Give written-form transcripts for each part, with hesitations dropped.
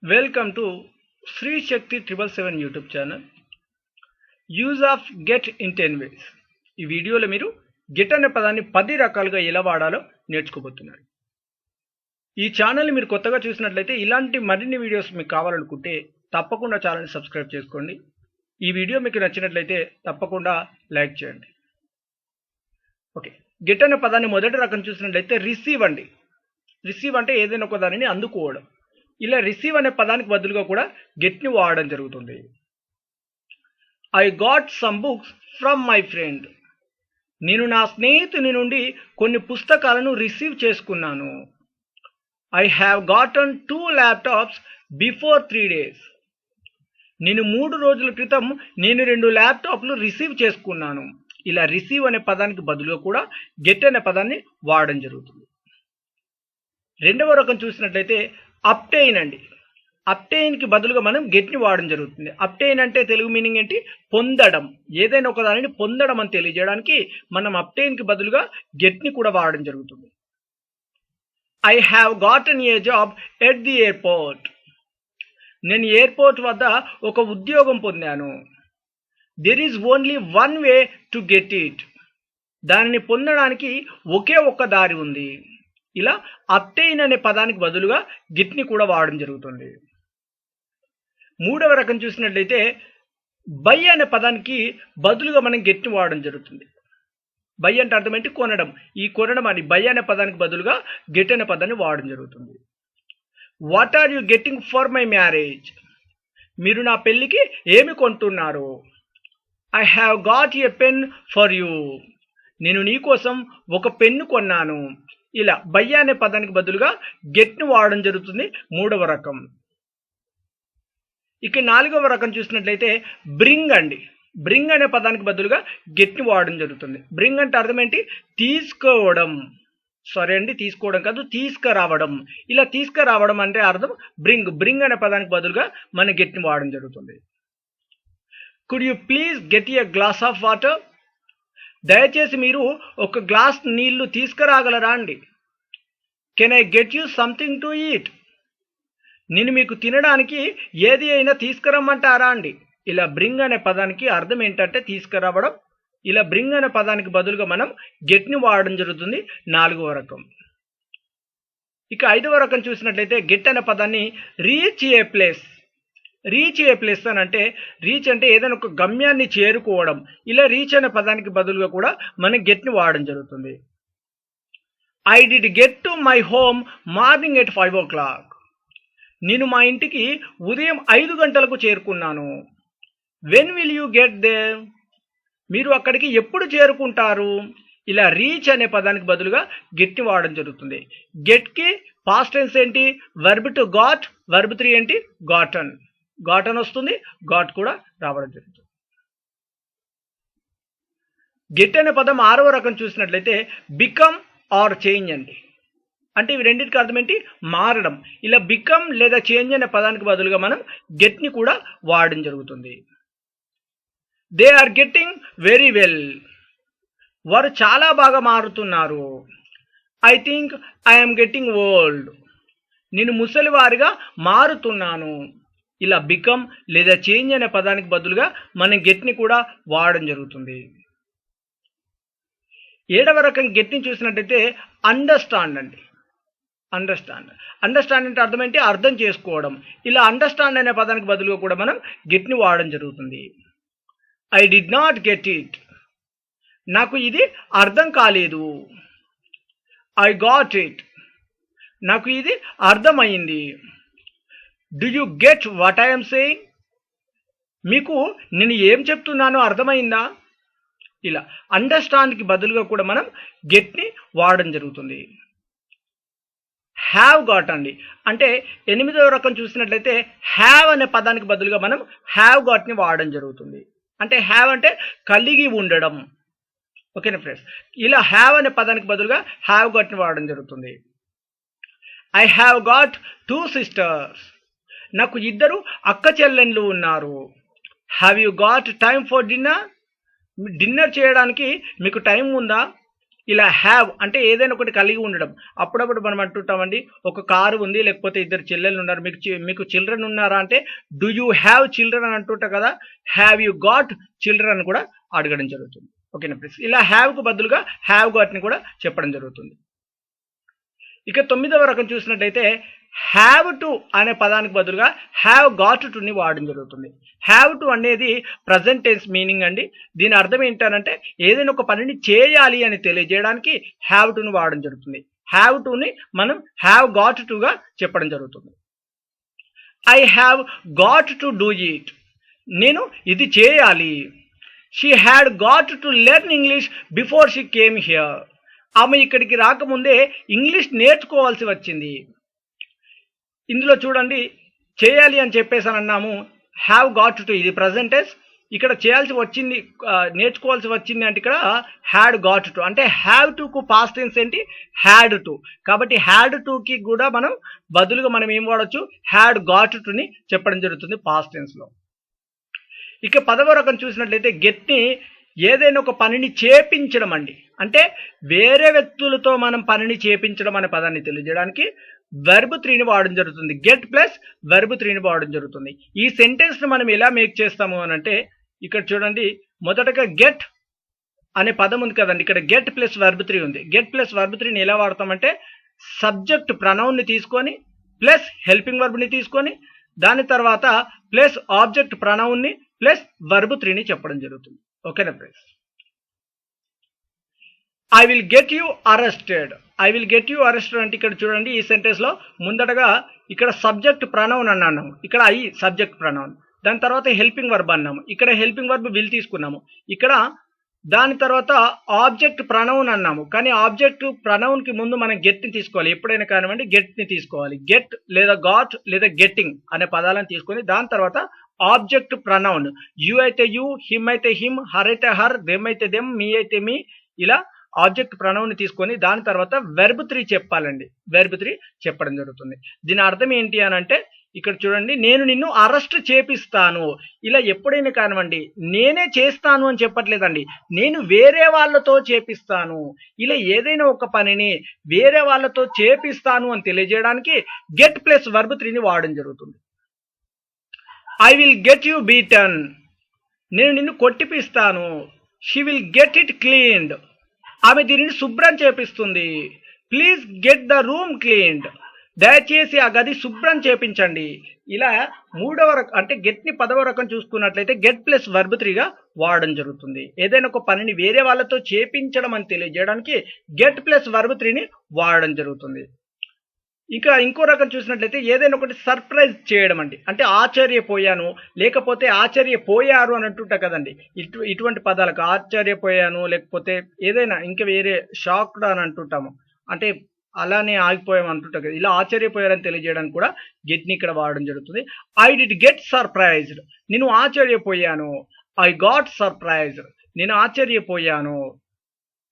Welcome to Sri Shakti 777 YouTube channel. Use of get in 10 ways. ఈ వీడియోలో మీరు get అనే పదాన్ని 10 రకాలుగా ఎలా వాడాలో నేర్చుకోబోతున్నారు. ఈ ఛానల్ని మీరు కొత్తగా చూసినట్లయితే ఇలాంటి మరిన్ని వీడియోస్ మీకు కావాలనుకుంటే తప్పకుండా ఛానల్ని సబ్స్క్రైబ్ చేసుకోండి. ఈ వీడియో మీకు నచ్చినట్లయితే తప్పకుండా లైక్ చేయండి. ఓకే, గెట్ అనే పదాన్ని మొదటి రకం చూసినట్లయితే రిసీవ్ అండి. రిసీవ్ అంటే ఏదైనా ఒక దానిని అందుకోవడం. ఇలా రిసీవ్ అనే పదానికి బదులుగా కూడా గెట్ని వాడడం జరుగుతుంది. I got some books from my friend. నేను నా స్నేహితుని నుండి కొన్ని పుస్తకాలను రిసీవ్ చేసుకున్నాను. I have గాటన్ 2 laptops before 3 days. నేను 3 రోజుల క్రితం 2 ల్యాప్టాప్లు రిసీవ్ చేసుకున్నాను. ఇలా రిసీవ్ అనే పదానికి బదులుగా కూడా గెట్ అనే పదాన్ని వాడడం జరుగుతుంది. రెండవ రకం చూసినట్లయితే అప్టైన్ అండి. అప్టైన్కి బదులుగా మనం గెట్ని వాడడం జరుగుతుంది. అప్టైన్ అంటే తెలుగు మీనింగ్ ఏంటి? పొందడం. ఏదైనా ఒక దానిని పొందడం అని తెలియజేయడానికి మనం అప్టైన్కి బదులుగా గెట్ని కూడా వాడడం జరుగుతుంది. I have గాటన్ A job at the airport. నేను ఎయిర్పోర్ట్ వద్ద ఒక ఉద్యోగం పొందాను. There is only one way to get it. దానిని పొందడానికి ఒకే ఒక్క దారి ఉంది. ఇలా అప్టైన్ అనే పదానికి బదులుగా గెట్ని కూడా వాడడం జరుగుతుంది. మూడవ రకం చూసినట్లయితే బై అనే పదానికి బదులుగా మనం గెట్ని వాడడం జరుగుతుంది. బై అంటే అర్థం ఏంటి? కొనడం. ఈ కొనడం అని బై అనే పదానికి బదులుగా గెట్ అనే పదాన్ని వాడడం జరుగుతుంది. What are you getting for my marriage. మీరు నా పెళ్ళికి ఏమి కొంటున్నారు. I have got a pen for you. నేను నీ కోసం ఒక పెన్ను కొన్నాను. ఇలా బై అనే పదానికి బదులుగా గెట్ని వాడడం జరుగుతుంది. మూడవ రకం. ఇక నాలుగవ రకం చూసినట్లయితే బ్రింగ్ అండి. బ్రింగ్ అనే పదానికి బదులుగా గెట్ని వాడడం జరుగుతుంది. బ్రింగ్ అంటే అర్థం ఏంటి? తీసుకోవడం. సారీ అండి, తీసుకోవడం కాదు, తీసుకురావడం. ఇలా తీసుకురావడం అంటే అర్థం బ్రింగ్. బ్రింగ్ అనే పదానికి బదులుగా మన గెట్ని వాడడం జరుగుతుంది. Could you please get a glass of water. దయచేసి మీరు ఒక గ్లాస్ నీళ్లు తీసుకురాగలరా అండి. Can I get you something to eat. నేను మీకు తినడానికి ఏది అయినా తీసుకురమ్మంటారా అండి. ఇలా బ్రింగ్ అనే పదానికి అర్థం ఏంటంటే తీసుకురావడం. ఇలా బ్రింగ్ అనే పదానికి బదులుగా మనం గెట్ని వాడడం జరుగుతుంది. నాలుగవ రకం. ఇక ఐదవ రకం చూసినట్లయితే గెట్ అనే పదాన్ని రీచ్ ఏ ప్లేస్. రీచ్ ఏ ప్లేస్ అని అంటే రీచ్ అంటే ఏదైనా ఒక గమ్యాన్ని చేరుకోవడం. ఇలా రీచ్ అనే పదానికి బదులుగా కూడా మనం గెట్ని వాడడం జరుగుతుంది. I did get to my home morning at 5 o'clock. నేను మా ఇంటికి ఉదయం 5 గంటలకు చేరుకున్నాను. When will you get there. మీరు అక్కడికి ఎప్పుడు చేరుకుంటారు. ఇలా రీచ్ అనే పదానికి బదులుగా గెట్ని వాడడం జరుగుతుంది. గెట్కి పాస్ట్ టెన్స్ ఏంటి? Verb to got. వర్బ్ 3 ఏంటి? గాటన్. గాటన్ వస్తుంది, గాట్ కూడా రావడం జరుగుతుంది. గెట్ అనే పదం ఆరవ రకం చూసినట్లయితే బికమ్ ఆర్ చేంజ్ అండి. అంటే ఇవి రెండింటికి అర్థం ఏంటి? మారడం. ఇలా బికమ్ లేదా చేంజ్ అనే పదానికి బదులుగా మనం గెట్ని కూడా వాడడం జరుగుతుంది. They are getting very well. వారు చాలా బాగా మారుతున్నారు. I think I'm getting old. నేను ముసలివారిగా మారుతున్నాను. ఇలా బికమ్ లేదా చేంజ్ అనే పదానికి బదులుగా మనం గెట్ని కూడా వాడడం జరుగుతుంది. ఏడవ రకం గెట్ని చూసినట్టయితే అండర్స్టాండ్ అండి. అండర్స్టాండ్. అండర్స్టాండ్ అంటే అర్థం ఏంటి? అర్థం చేసుకోవడం. ఇలా అండర్స్టాండ్ అనే పదానికి బదులుగా కూడా మనం గెట్ని వాడడం జరుగుతుంది. I did not get it. నాకు ఇది అర్థం కాలేదు. I got it. నాకు ఇది అర్థమైంది. Do you get what I'm saying. మీకు నేను ఏం చెప్తున్నానో అర్థమైందా. ఇలా అండర్స్టాండ్కి బదులుగా కూడా మనం గెట్ని వాడడం జరుగుతుంది. హ్యావ్ గాట్ అండి. అంటే ఎనిమిదవ రకం చూసినట్లయితే హ్యావ్ అనే పదానికి బదులుగా మనం హ్యావ్ గాట్ని వాడడం జరుగుతుంది. అంటే హ్యావ్ అంటే కలిగి ఉండడం. ఓకేనా ఫ్రెండ్స్. ఇలా హ్యావ్ అనే పదానికి బదులుగా హ్యావ్ గాట్ని వాడడం జరుగుతుంది. I have got 2 sisters. నాకు 2 అక్క చెల్లెళ్ళు ఉన్నారు. Have you got time for dinner. Dinner చేయడానికి మీకు టైం ఉందా. ఇలా హ్యావ్ అంటే ఏదైనా ఒకటి కలిగి ఉండడం. అప్పుడప్పుడు మనం అంటుంటామండి, ఒక కారు ఉంది, లేకపోతే ఇద్దరు చెల్లెలు ఉన్నారు, మీకు చిల్డ్రన్ ఉన్నారా అంటే డూ యూ హ్యావ్ చిల్డ్రన్ అని అంటుంటా కదా, హ్యావ్ యూ గాట్ చిల్డ్రన్ అని కూడా అడగడం జరుగుతుంది. ఓకేనా ఫ్రెండ్స్, ఇలా హ్యావ్కు బదులుగా హ్యావ్ గాట్ని కూడా చెప్పడం జరుగుతుంది. ఇక 9వ రకం చూసినట్టయితే హ్యావ్ టు అనే పదానికి బదులుగా హ్యావ్ గాట్ టుని వాడడం జరుగుతుంది. హ్యావ్ టు అనేది ప్రజెంట్ టెన్స్ మీనింగ్ అండి. దీని అర్థం ఏంటంటే ఏదైనా ఒక పనిని చేయాలి అని తెలియజేయడానికి హ్యావ్ టుని వాడడం జరుగుతుంది. హ్యావ్ టుని మనం హ్యావ్ గాట్ టుగా చెప్పడం జరుగుతుంది. I have got to do it, నేను ఇది చేయాలి. She had got to learn English before she came here, ఆమె ఇక్కడికి రాకముందే ఇంగ్లీష్ నేర్చుకోవాల్సి వచ్చింది. ఇందులో చూడండి, చేయాలి అని చెప్పేసి అన్నాము, హ్యావ్ గాట్ టు ఇది ప్రజెంట్ టెన్స్. ఇక్కడ చేయాల్సి వచ్చింది, నేర్చుకోవాల్సి వచ్చింది అంటే ఇక్కడ హ్యాడ్ గాట్ టు, అంటే హ్యావ్ టుకు పాస్ట్ టెన్స్ ఏంటి, హ్యాడ్ టు. కాబట్టి హ్యాడ్ టుకి కూడా మనం బదులుగా మనం ఏం వాడచ్చు, హ్యాడ్ గాట్ టుని చెప్పడం జరుగుతుంది పాస్ట్ టెన్స్లో. ఇక 10వ రకం చూసినట్లయితే గెట్ని ఏదైనా ఒక పనిని చేపించడం అండి. అంటే వేరే వ్యక్తులతో మనం పనిని చేపించడం అనే పదాన్ని తెలియజేయడానికి వెర్బ్ 3ని వాడడం జరుగుతుంది. గెట్ ప్లస్ వెర్బ్ 3ని వాడడం జరుగుతుంది. ఈ సెంటెన్స్ని మనం ఎలా మేక్ చేస్తాము అని అంటే ఇక్కడ చూడండి, మొదటగా గెట్ అనే పదం ఉంది కదండి, ఇక్కడ గెట్ ప్లస్ వెర్బ్ 3 ఉంది. గెట్ ప్లస్ వెర్బ్ 3ని ఎలా వాడతామంటే సబ్జెక్ట్ ప్రనౌన్ని తీసుకొని ప్లస్ హెల్పింగ్ వర్బ్ని తీసుకొని దాని తర్వాత ప్లస్ ఆబ్జెక్ట్ ప్రనౌన్ని ప్లస్ వెర్బ్ 3ని చెప్పడం జరుగుతుంది. ఓకేనా friends, I will get you arrested. I will get you arrested అంటే ఇక్కడ చూడండి, ఈ సెంటెన్స్లో ముందటగా ఇక్కడ సబ్జెక్ట్ ప్రనౌన్ అన్నాము, ఇక్కడ ఐ సబ్జెక్ట్ ప్రనౌన్, దాని తర్వాత హెల్పింగ్ వర్బ్ అన్నాము, ఇక్కడ హెల్పింగ్ వర్బ్ విల్ తీసుకున్నాము, ఇక్కడ దాని తర్వాత ఆబ్జెక్ట్ ప్రనౌన్ అన్నాము, కానీ ఆబ్జెక్ట్ ప్రనౌన్కి ముందు మనం గెట్ని తీసుకోవాలి. ఎప్పుడైనా కానివ్వండి గెట్ని తీసుకోవాలి. గెట్ లేదా గాట్ లేదా గెట్టింగ్ అనే పదాలను తీసుకొని దాని తర్వాత ఆబ్జెక్ట్ ప్రనౌన్, యూ అయితే యూ, హిమ్ అయితే హిమ్, హర్ అయితే హర్, దెమ్ అయితే దెమ్, మీ అయితే మీ, ఇలా ఆబ్జెక్ట్ ప్రనౌన్ తీసుకొని దాని తర్వాత వెర్బ్ 3 చెప్పాలండి. వెర్బ్ 3 చెప్పడం జరుగుతుంది. దీని అర్థం ఏంటి అని అంటే ఇక్కడ చూడండి, నేను నిన్ను అరెస్ట్ చేపిస్తాను. ఇలా ఎప్పుడైనా కానివ్వండి నేనే చేస్తాను అని చెప్పట్లేదండి, నేను వేరే వాళ్ళతో చేపిస్తాను. ఇలా ఏదైనా ఒక పనిని వేరే వాళ్ళతో చేపిస్తాను అని తెలియజేయడానికి గెట్ ప్లస్ వెర్బ్ 3ని వాడడం జరుగుతుంది. I will get you beaten, నేను నిన్ను కొట్టిపిస్తాను. She will get it cleaned, ఆమె దీనిని శుభ్రం చేపిస్తుంది. Please get the room cleaned, దయచేసి ఆ గది శుభ్రం చేపించండి. ఇలా 3వ రకం అంటే గెట్ని 10వ రకం చూసుకున్నట్లయితే గెట్ ప్లస్ వెర్బ్ 3గా వాడడం జరుగుతుంది. ఏదైనా ఒక పనిని వేరే వాళ్ళతో చేపించడం అని తెలియజేయడానికి గెట్ ప్లస్ వెర్బ్ 3ని వాడడం జరుగుతుంది. ఇంకా ఇంకో రకం చూసినట్లయితే ఏదైనా ఒకటి సర్ప్రైజ్ చేయడం అండి. అంటే ఆశ్చర్యపోయాను, లేకపోతే ఆశ్చర్యపోయారు అని అంటుంటా కదండి, ఇటువంటి పదాలకు ఆశ్చర్యపోయాను, లేకపోతే ఏదైనా ఇంకా వేరే షాక్డ్ అని అంటుంటాము, అంటే అలానే ఆగిపోయాము అంటుంటా కదా, ఇలా ఆశ్చర్యపోయారని తెలియజేయడానికి కూడా గెట్ని ఇక్కడ వాడడం జరుగుతుంది. ఐ డిడ్ గెట్ సర్ప్రైజ్డ్, నేను ఆశ్చర్యపోయాను. ఐ గాట్ సర్ప్రైజ్డ్, నేను ఆశ్చర్యపోయాను.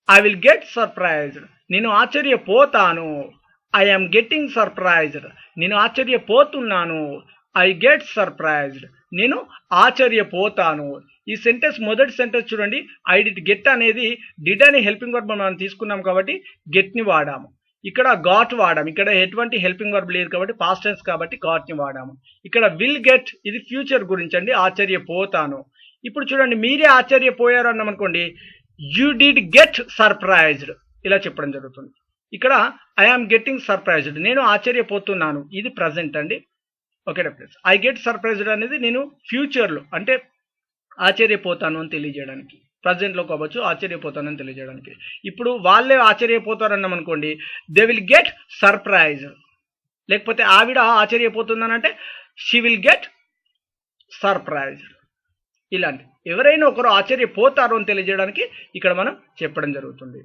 ఐ విల్ గెట్ సర్ప్రైజ్డ్, నేను ఆశ్చర్యపోతాను. ఐ యామ్ గెట్టింగ్ సర్ప్రైజ్డ్, నేను ఆశ్చర్యపోతున్నాను. ఐ గెట్ సర్ప్రైజ్డ్, నేను ఆశ్చర్యపోతాను. ఈ సెంటెన్స్ మొదటి సెంటెన్స్ చూడండి, ఐ డిడ్ గెట్ అనేది డిడ్ అనే హెల్పింగ్ వర్బ్ మనం తీసుకున్నాం కాబట్టి గెట్ని వాడాము. ఇక్కడ గాట్ వాడాము, ఇక్కడ ఎటువంటి హెల్పింగ్ వర్బ్ లేదు కాబట్టి పాస్ట్ టెన్స్ కాబట్టి గాట్ని వాడాము. ఇక్కడ విల్ గెట్ ఇది ఫ్యూచర్ గురించి అండి, ఆశ్చర్యపోతాను. ఇప్పుడు చూడండి, మీరే ఆశ్చర్యపోయారు అన్నాం అనుకోండి, యూ డిడ్ గెట్ సర్ప్రైజ్డ్ ఇలా చెప్పడం జరుగుతుంది. ఇక్కడ ఐ ఆమ్ గెట్టింగ్ సర్ప్రైజ్డ్, నేను ఆశ్చర్యపోతున్నాను, ఇది ప్రజెంట్ అండి. ఓకేనా ఫ్రెండ్స్, ఐ గెట్ సర్ప్రైజ్డ్ అనేది నేను ఫ్యూచర్లో అంటే ఆశ్చర్యపోతాను అని తెలియజేయడానికి, ప్రజెంట్లో కావచ్చు ఆశ్చర్యపోతాను అని తెలియజేయడానికి. ఇప్పుడు వాళ్ళే ఆశ్చర్యపోతారన్నాం అనుకోండి, దే విల్ గెట్ సర్ప్రైజ్. లేకపోతే ఆవిడ ఆశ్చర్యపోతుందనంటే షీ విల్ గెట్ సర్ప్రైజ్. ఇలాంటి ఎవరైనా ఒకరు ఆశ్చర్యపోతారు అని తెలియజేయడానికి ఇక్కడ మనం చెప్పడం జరుగుతుంది.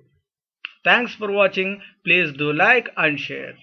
Thanks for watching. Please do like and share.